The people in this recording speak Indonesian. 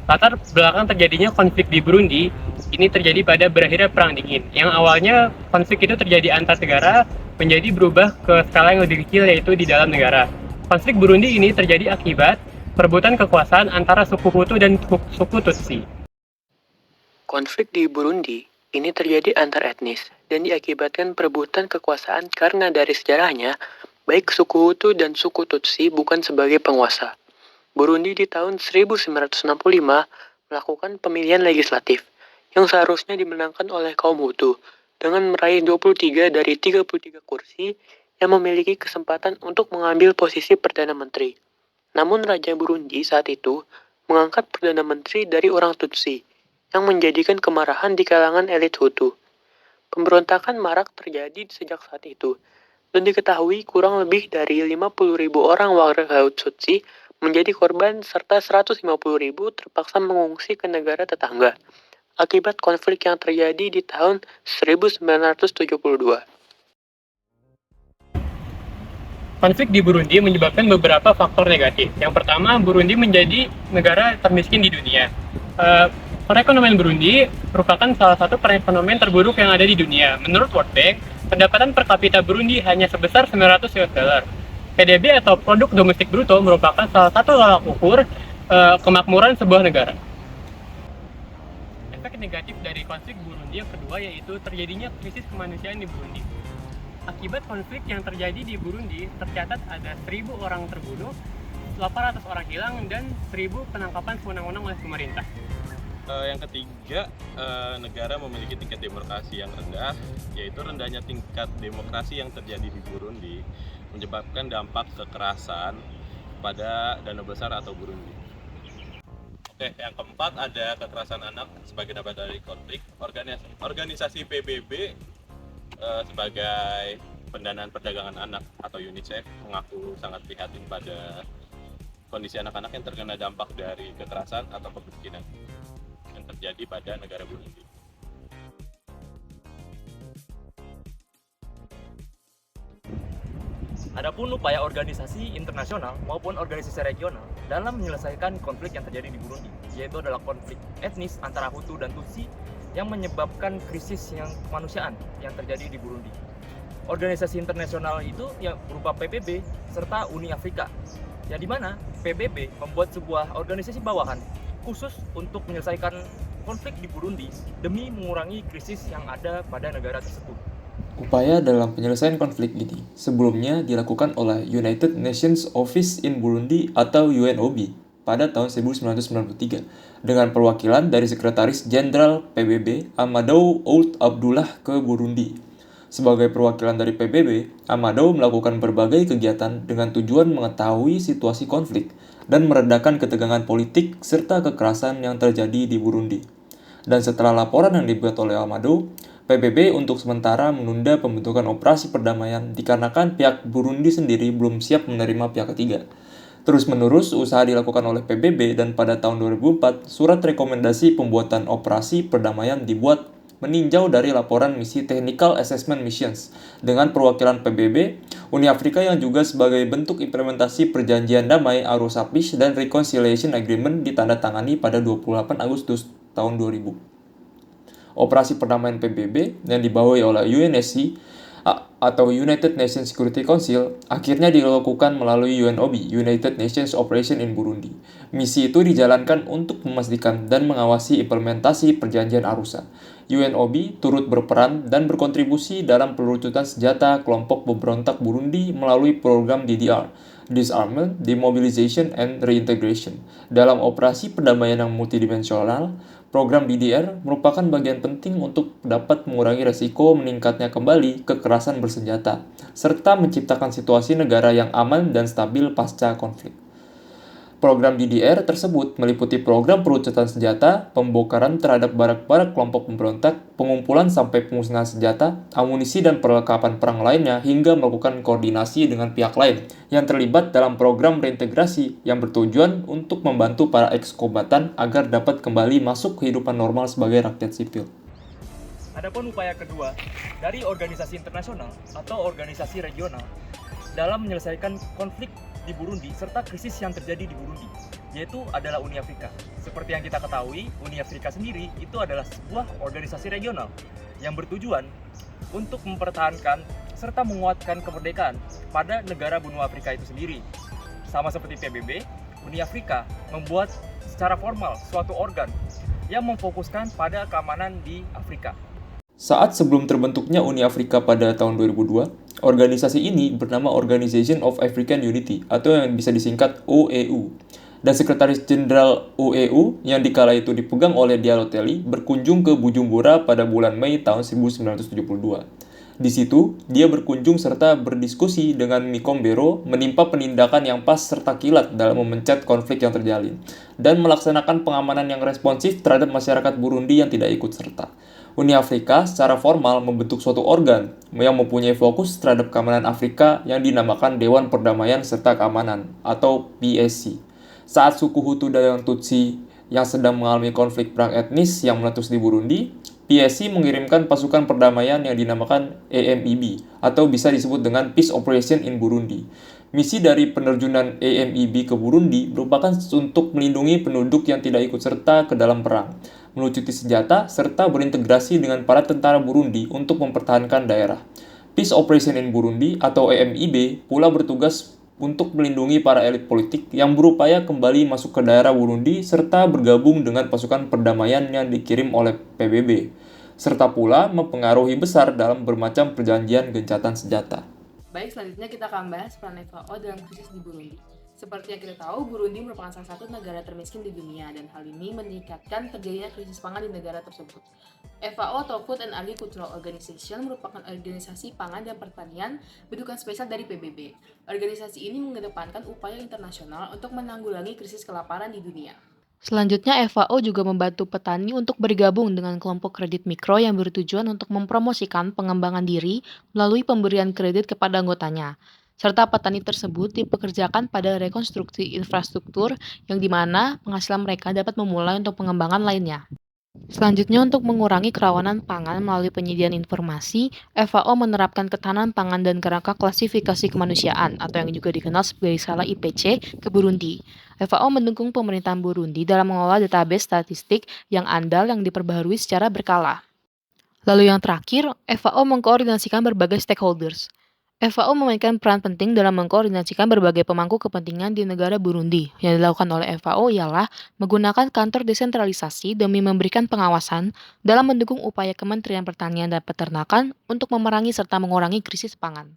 Latar belakang terjadinya konflik di Burundi ini terjadi pada berakhirnya Perang Dingin, yang awalnya konflik itu terjadi antar negara menjadi berubah ke skala yang lebih kecil, yaitu di dalam negara. Konflik Burundi ini terjadi akibat perebutan kekuasaan antara suku Hutu dan suku Tutsi. Konflik di Burundi ini terjadi antar etnis dan diakibatkan perebutan kekuasaan karena dari sejarahnya, baik suku Hutu dan suku Tutsi bukan sebagai penguasa. Burundi di tahun 1965 melakukan pemilihan legislatif yang seharusnya dimenangkan oleh kaum Hutu dengan meraih 23 dari 33 kursi yang memiliki kesempatan untuk mengambil posisi Perdana Menteri. Namun Raja Burundi saat itu mengangkat Perdana Menteri dari orang Tutsi yang menjadikan kemarahan di kalangan elit Hutu. Pemberontakan marak terjadi sejak saat itu dan diketahui kurang lebih dari 50.000 orang warga Tutsi menjadi korban serta 150.000 terpaksa mengungsi ke negara tetangga akibat konflik yang terjadi di tahun 1972. Konflik di Burundi menyebabkan beberapa faktor negatif. Yang pertama, Burundi menjadi negara termiskin di dunia. Perekonomian Burundi merupakan salah satu perekonomian terburuk yang ada di dunia. Menurut World Bank, pendapatan per kapita Burundi hanya sebesar 900 US dollar. PDB atau produk domestik bruto merupakan salah satu tolak ukur kemakmuran sebuah negara. Efek negatif dari konflik Burundi yang kedua yaitu terjadinya krisis kemanusiaan di Burundi. Akibat konflik yang terjadi di Burundi, tercatat ada 1.000 orang terbunuh, 800 orang hilang, dan 1.000 penangkapan sewenang-wenang oleh pemerintah. Yang ketiga, negara memiliki tingkat demokrasi yang rendah, yaitu rendahnya tingkat demokrasi yang terjadi di Burundi menyebabkan dampak kekerasan pada Danau Besar atau Burundi. Oke, yang keempat ada kekerasan anak sebagai dampak dari konflik. Organisasi PBB sebagai pendanaan perdagangan anak atau UNICEF mengaku sangat prihatin pada kondisi anak-anak yang terkena dampak dari kekerasan atau kemiskinan yang terjadi pada negara Burundi. Adapun upaya organisasi internasional maupun organisasi regional dalam menyelesaikan konflik yang terjadi di Burundi, yaitu adalah konflik etnis antara Hutu dan Tutsi yang menyebabkan krisis yang kemanusiaan yang terjadi di Burundi. Organisasi internasional itu yang berupa PBB serta Uni Afrika, yang dimana PBB membuat sebuah organisasi bawahan khusus untuk menyelesaikan konflik di Burundi demi mengurangi krisis yang ada pada negara tersebut. Upaya dalam penyelesaian konflik ini sebelumnya dilakukan oleh United Nations Office in Burundi atau UNOB pada tahun 1993 dengan perwakilan dari Sekretaris Jenderal PBB Amadou Ould Abdullah ke Burundi. Sebagai perwakilan dari PBB, Amadou melakukan berbagai kegiatan dengan tujuan mengetahui situasi konflik dan meredakan ketegangan politik serta kekerasan yang terjadi di Burundi. Dan setelah laporan yang dibuat oleh Amadou, PBB untuk sementara menunda pembentukan operasi perdamaian dikarenakan pihak Burundi sendiri belum siap menerima pihak ketiga. Terus-menerus usaha dilakukan oleh PBB dan pada tahun 2004, surat rekomendasi pembuatan operasi perdamaian dibuat meninjau dari laporan misi Technical Assessment Missions dengan perwakilan PBB, Uni Afrika yang juga sebagai bentuk implementasi perjanjian damai Arusha Peace dan Reconciliation Agreement ditandatangani pada 28 Agustus tahun 2000. Operasi perdamaian PBB yang dibawahi oleh UNSC atau United Nations Security Council akhirnya dilakukan melalui UNOB, United Nations Operation in Burundi. Misi itu dijalankan untuk memastikan dan mengawasi implementasi perjanjian Arusha. UNOB turut berperan dan berkontribusi dalam pelurutan senjata kelompok pemberontak Burundi melalui program DDR, Disarmament, Demobilization, and Reintegration. Dalam operasi perdamaian yang multidimensional, program DDR merupakan bagian penting untuk dapat mengurangi resiko meningkatnya kembali kekerasan bersenjata, serta menciptakan situasi negara yang aman dan stabil pasca konflik. Program DDR tersebut meliputi program pelucutan senjata, pembongkaran terhadap barak-barak kelompok pemberontak, pengumpulan sampai pemusnahan senjata, amunisi dan perlengkapan perang lainnya, hingga melakukan koordinasi dengan pihak lain yang terlibat dalam program reintegrasi yang bertujuan untuk membantu para eks-kombatan agar dapat kembali masuk kehidupan normal sebagai rakyat sipil. Adapun upaya kedua dari organisasi internasional atau organisasi regional dalam menyelesaikan konflik di Burundi serta krisis yang terjadi di Burundi, yaitu adalah Uni Afrika. Seperti yang kita ketahui, Uni Afrika sendiri itu adalah sebuah organisasi regional yang bertujuan untuk mempertahankan serta menguatkan kemerdekaan pada negara benua Afrika itu sendiri. Sama seperti PBB, Uni Afrika membuat secara formal suatu organ yang memfokuskan pada keamanan di Afrika. Saat sebelum terbentuknya Uni Afrika pada tahun 2002, organisasi ini bernama Organization of African Unity atau yang bisa disingkat OAU. Dan Sekretaris Jenderal OAU yang dikala itu dipegang oleh Diallo Telly berkunjung ke Bujumbura pada bulan Mei tahun 1972. Di situ, dia berkunjung serta berdiskusi dengan Micombero menimpa penindakan yang pas serta kilat dalam memencet konflik yang terjalin, dan melaksanakan pengamanan yang responsif terhadap masyarakat Burundi yang tidak ikut serta. Uni Afrika secara formal membentuk suatu organ yang mempunyai fokus terhadap keamanan Afrika yang dinamakan Dewan Perdamaian serta Keamanan atau PSC. Saat suku Hutu dan Tutsi yang sedang mengalami konflik perang etnis yang meletus di Burundi, PSC mengirimkan pasukan perdamaian yang dinamakan AMIB atau bisa disebut dengan Peace Operation in Burundi. Misi dari penerjunan AMIB ke Burundi merupakan untuk melindungi penduduk yang tidak ikut serta ke dalam perang, melucuti senjata, serta berintegrasi dengan para tentara Burundi untuk mempertahankan daerah. Peace Operation in Burundi atau AMIB pula bertugas untuk melindungi para elit politik yang berupaya kembali masuk ke daerah Burundi serta bergabung dengan pasukan perdamaian yang dikirim oleh PBB, serta pula mempengaruhi besar dalam bermacam perjanjian gencatan senjata. Baik, selanjutnya kita akan bahas peran FAO dalam krisis di Burundi. Seperti yang kita tahu, Burundi merupakan salah satu negara termiskin di dunia dan hal ini meningkatkan terjadinya krisis pangan di negara tersebut. FAO atau Food and Agricultural Organization merupakan organisasi pangan dan pertanian bentukan spesial dari PBB. Organisasi ini mengedepankan upaya internasional untuk menanggulangi krisis kelaparan di dunia. Selanjutnya, FAO juga membantu petani untuk bergabung dengan kelompok kredit mikro yang bertujuan untuk mempromosikan pengembangan diri melalui pemberian kredit kepada anggotanya. Serta petani tersebut dipekerjakan pada rekonstruksi infrastruktur yang dimana penghasilan mereka dapat memulai untuk pengembangan lainnya. Selanjutnya, untuk mengurangi kerawanan pangan melalui penyediaan informasi, FAO menerapkan ketahanan pangan dan kerangka klasifikasi kemanusiaan atau yang juga dikenal sebagai skala IPC ke Burundi. FAO mendukung pemerintahan Burundi dalam mengelola database statistik yang andal yang diperbaharui secara berkala. Lalu yang terakhir, FAO mengkoordinasikan berbagai stakeholders. FAO memainkan peran penting dalam mengkoordinasikan berbagai pemangku kepentingan di negara Burundi. Yang dilakukan oleh FAO ialah menggunakan kantor desentralisasi demi memberikan pengawasan dalam mendukung upaya Kementerian Pertanian dan Peternakan untuk memerangi serta mengurangi krisis pangan.